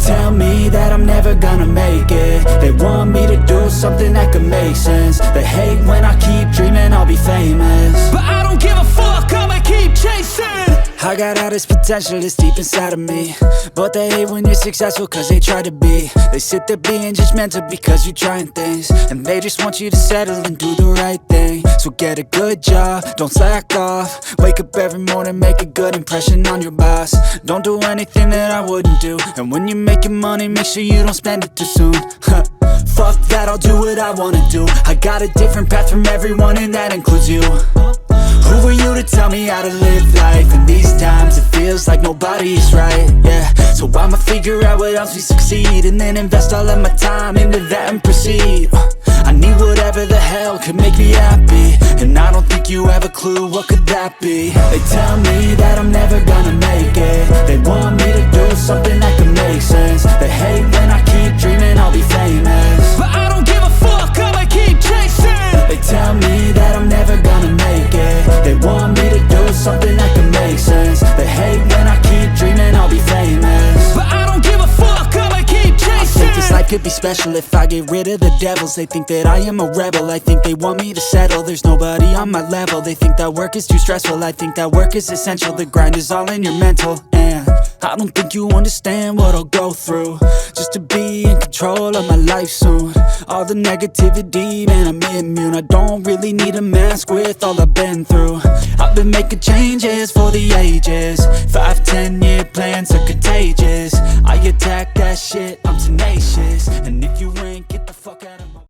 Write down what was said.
tell me that I'm never gonna make it. They want me to do something that could make sense. They hate when I keep dreaming I'll be famous, but I don't give a fuck, I'ma keep chasing. I got all this potential that's deep inside of me, but they hate when you're successful cause they try to be. They sit there being judgmental because you're trying things, and they just want you to settle and do the right thing. So get a good job, don't slack off. Wake up every morning, make a good impression on your boss. Don't do anything that I wouldn't do, and when you're making money, make sure you don't spend it too soon. Fuck that, I'll do what I wanna do. I got a different path from everyone and that includes you. Who are you to tell me how to live life? In these times it feels like nobody's right, yeah. So I'ma figure out what else we succeed, and then invest all of my time into that and proceed. I need whatever the hell could make me happy, and I don't think you have a clue what could that be. They tell me that I'm never gonna make it. They want me to do something that could make sense. They hate when I keep dreaming I'll be famous, but I don't give a fuck, I'ma keep chasing. They tell me that I'm never gonna make it. They want me to do something that could make sense. They hate when I keep dreaming I'll be famous, but I don't give a fuck, I'ma keep chasing. I think this life could be special if I get rid of the devils. They think that I am a rebel, I think they want me to settle. There's nobody on my level. They think that work is too stressful, I think that work is essential. The grind is all in your mental, and I don't think you understand what I'll go through just to be in control of my life soon. All the negativity, man, I'm immune. I don't really need a mask with all I've been through. I've been making changes for the ages. 5-10 year plans are contagious. I attack that shit, I'm tenacious. And if you ain't, get the fuck out of my